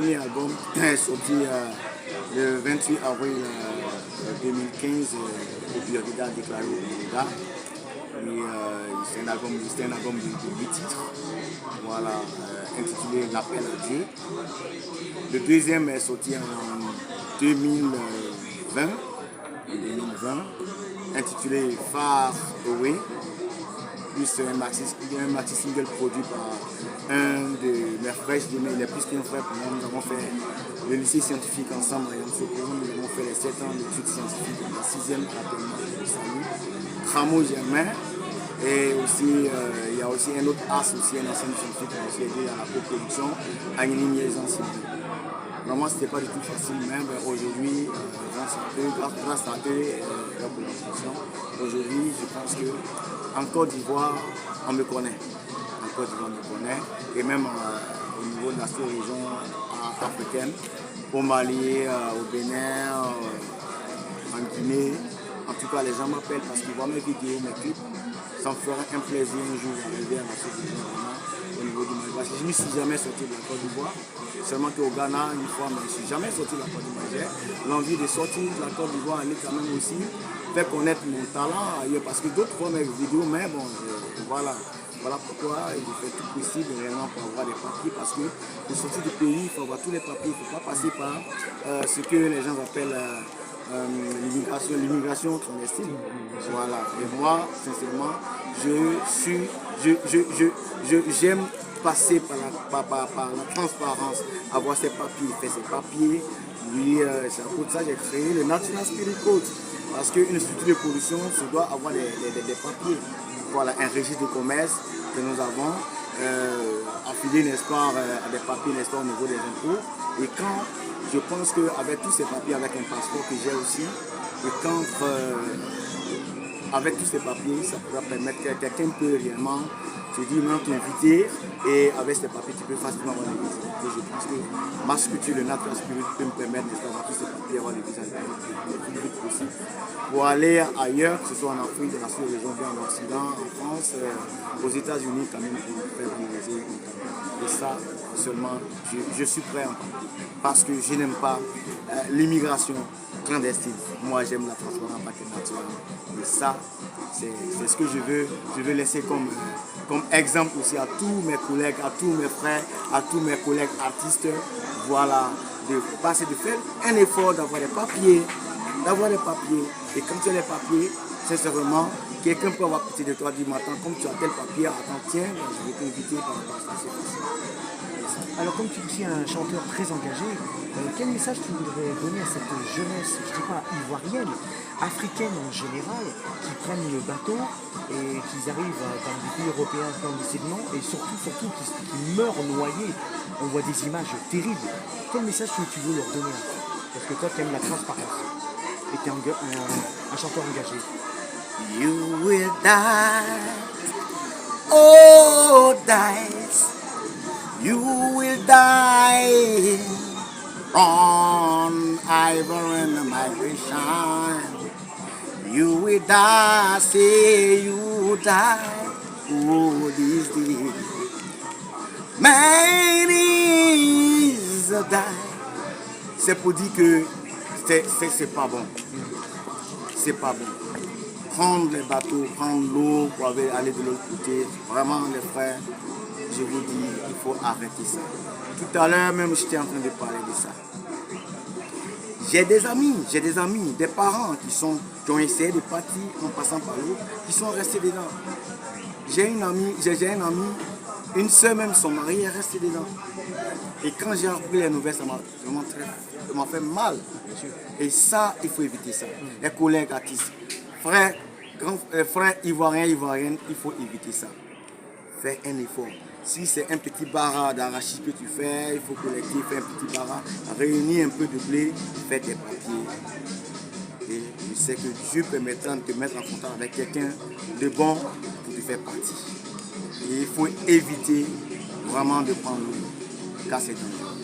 premier album est sorti le 28 avril 2015 au Biorida déclaré au Biorida. C'est un album de 8 titres, voilà, intitulé L'appel à Dieu. Le deuxième est sorti en 2020, intitulé Far Away, plus un maxi single produit par un de mes frères, je dirais, il est plus qu'un frère pour moi. Nous avons fait le lycée scientifique ensemble à Yamoussoukro, nous avons fait les 7 ans d'études scientifiques, la 6e à Cramo Germain. Et aussi, il y a aussi un autre as, aussi un ancien scientifique qui a aussi aidé à la coproduction, à une liaison civile. Vraiment, ce n'était pas du tout facile, mais aujourd'hui, grâce à eux et leur collaboration, aujourd'hui, je pense qu'en Côte d'Ivoire, on me connaît. En Côte d'Ivoire, on me connaît. Et même au niveau de la sous-région africaine, au Mali, au Bénin, en Guinée. En tout cas, les gens m'appellent parce qu'ils voient mes vidéos, mes clips. Ça me fera un plaisir un jour d'arriver à la sous-région au niveau du Mali. Parce que je ne suis jamais sorti de la Côte d'Ivoire. Seulement qu'au Ghana, une fois, mais je ne suis jamais sorti de la Côte d'Ivoire. J'ai l'envie de sortir de la Côte d'Ivoire, aller quand même aussi faire connaître mon talent ailleurs. Parce que d'autres fois mes vidéos, mais bon, voilà. Voilà pourquoi je fais tout possible réellement pour avoir des papiers. Parce que pour sortir du pays, il faut avoir tous les papiers. Il ne faut pas passer par ce que les gens appellent l'immigration clandestine. Voilà. Et moi, sincèrement, j'aime passer par la transparence, avoir ses papiers, faire ses papiers. C'est à cause de ça que j'ai créé le National Spirit Code. Parce qu'une structure de production, ça doit avoir des papiers. Voilà, un registre de commerce que nous avons affilié, n'est-ce pas, à des papiers, n'est-ce pas, au niveau des impôts. Et quand je pense qu'avec tous ces papiers, avec un passeport que j'ai aussi, et quand avec tous ces papiers, ça pourra permettre que quelqu'un peut réellement te dire, maintenant t'inviter, et avec ces papiers, tu peux facilement avoir des visas. Et je pense que ma structure, le Natural Spirit, peut me permettre d'avoir tous ces papiers, avoir des visas le plus vite possible. Pour aller ailleurs, que ce soit en Afrique, dans la sous-région, bien en Occident, en France, aux États-Unis, quand même, pour faire réaliser. Et ça, seulement, je suis prêt en parce que je n'aime pas l'immigration clandestine. Moi, j'aime la transparence naturelle. Et ça, c'est ce que je veux laisser comme exemple aussi à tous mes collègues, à tous mes frères, à tous mes collègues artistes. Voilà, de faire un effort d'avoir des papiers. Et quand tu as les papiers, sincèrement, quelqu'un peut avoir pitié de toi, dire maintenant, comme tu as tel papier, attends, tiens, je vais t'inviter par rapport à ça. Alors comme tu es aussi un chanteur très engagé, quel message tu voudrais donner à cette jeunesse, je ne dis pas ivoirienne, africaine en général, qui prennent le bateau et qui arrivent dans des pays européens clandestinement et surtout qui meurent noyés. On voit des images terribles. Quel message tu veux leur donner? Parce que toi tu aimes la transparence et tu es un chanteur engagé. You will die, oh dies. You will die on Ivory migration. You will die, say you die. Oh, this day. Man is die. C'est pour dire que c'est pas bon. C'est pas bon. Prendre les bateaux, prendre l'eau pour aller de l'autre côté. Vraiment, les frères. Je vous dis, il faut arrêter ça. Tout à l'heure même, j'étais en train de parler de ça. J'ai des amis, des parents qui ont essayé de partir en passant par l'eau, qui sont restés dedans. J'ai un ami, une soeur même, son mari est resté dedans. Et quand j'ai appris les nouvelles, ça m'a fait mal. Et ça, il faut éviter ça. Les collègues artistes, frères ivoiriens, il faut éviter ça. Faire un effort. Si c'est un petit barra d'arachide que tu fais, il faut collecter, faire un petit barra, réunir un peu de blé, faire tes papiers. Et je sais que Dieu permettra de te mettre en contact avec quelqu'un de bon pour te faire partie. Et il faut éviter vraiment de prendre l'eau, car c'est dangereux.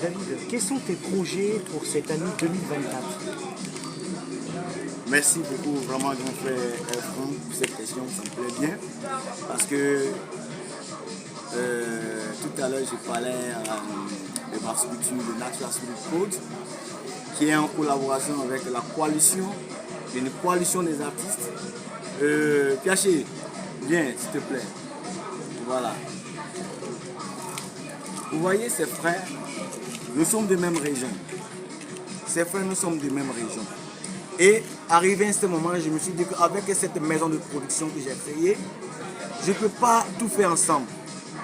David, quels sont tes projets pour cette année 2024? Merci beaucoup, vraiment, grand frère Franck, pour cette question, ça me plaît bien. Parce que Tout à l'heure, je parlais de ma structure, de Natural Spirit Code, qui est en collaboration avec la coalition, une coalition des artistes. Piaché, viens, s'il te plaît. Voilà. Vous voyez ces frères, nous sommes de même région. Ces frères, nous sommes de même région. Et arrivé à ce moment, je me suis dit qu'avec cette maison de production que j'ai créée, je ne peux pas tout faire ensemble.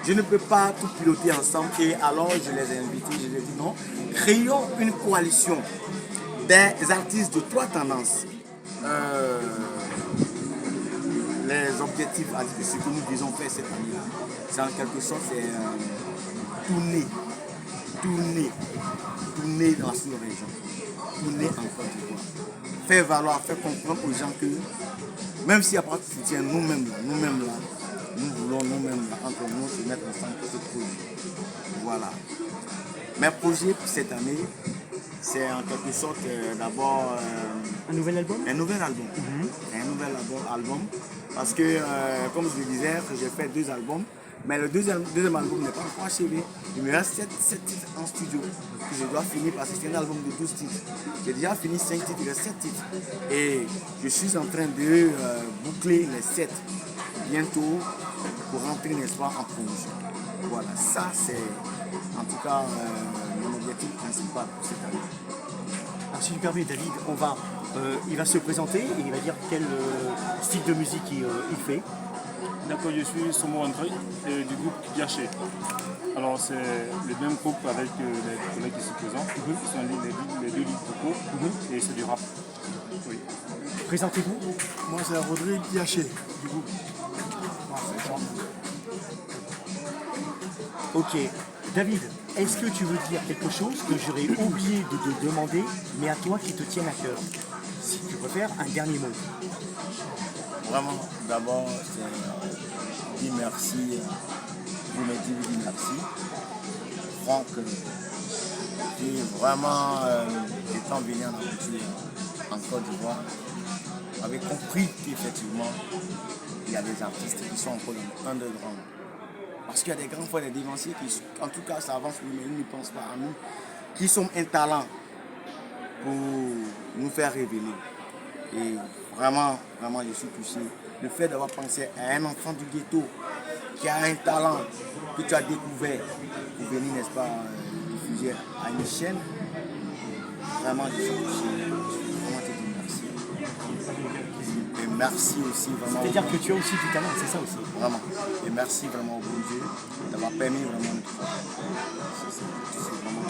Je ne peux pas tout piloter ensemble. Et alors, je les ai invités, je les ai dit non, créons une coalition des artistes de trois tendances. Les objectifs, ce que nous disons faire cette année-là, c'est en quelque sorte, c'est tourner dans la sous-région, tourner en Côte d'Ivoire. Faire valoir, faire comprendre aux gens que même s'il n'y a pas de soutien, nous-mêmes là, nous voulons nous-mêmes là, entre nous, se mettre ensemble pour ce projet. Voilà. Mes projets pour cette année, c'est en quelque sorte d'abord Un nouvel album? un nouvel album. Un nouvel album. Parce que, comme je le disais, j'ai fait 2 albums. Mais le deuxième album n'est pas encore achevé. Il me reste 7 titres en studio que je dois finir parce que c'est un album de 12 titres. J'ai déjà fini 5 titres, il reste 7 titres. Et je suis en train de boucler les 7 bientôt pour rentrer, n'est-ce pas, en production. Voilà, ça c'est en tout cas mon objectif principal pour cette année. Alors, si tu permets, David, il va se présenter et il va dire quel style de musique il fait. D'accord, je suis Somo André du groupe Piaché. Alors c'est le même groupe avec les collègues qui se présentent, qui sont les 2 leads vocaux et c'est du rap. Oui. Présentez-vous. Moi, c'est Rodrigue Piaché, du groupe. Ok. David, est-ce que tu veux dire quelque chose que j'aurais oublié de te demander, mais à toi qui te tienne à cœur? Si tu préfères, un dernier mot. Vraiment, d'abord, c'est dire merci, vous me dire merci. Franck, qui vraiment, étant venu en aventure en Côte d'Ivoire, avait compris qu'effectivement, il y a des artistes qui sont encore dans underground. Parce qu'il y a des grands frères, des dévanciers qui, en tout cas, ça avance, mais ils ne pensent pas à nous, qui sont un talent pour nous faire révéler. Et vraiment, je suis touché. Le fait d'avoir pensé à un enfant du ghetto qui a un talent que tu as découvert pour venir, n'est-ce pas, diffuser à une chaîne, vraiment, je suis touché. Je suis vraiment te dire merci. Et merci aussi vraiment. C'est-à-dire que tu as aussi du talent, c'est ça aussi. Vraiment. Et merci vraiment au bon Dieu d'avoir permis vraiment de faire. C'est vraiment.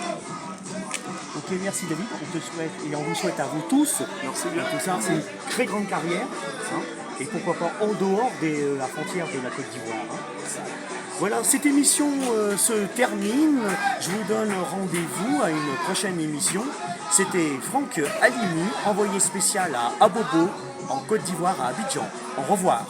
Ok, merci David, on te souhaite et on vous souhaite à vous tous, Merci bien. tout ça, c'est une très grande carrière, hein, et pourquoi pas en dehors de la frontière de la Côte d'Ivoire. Hein. Voilà, cette émission se termine, je vous donne rendez-vous à une prochaine émission. C'était Franck Alimu, envoyé spécial à Abobo, en Côte d'Ivoire, à Abidjan. Au revoir.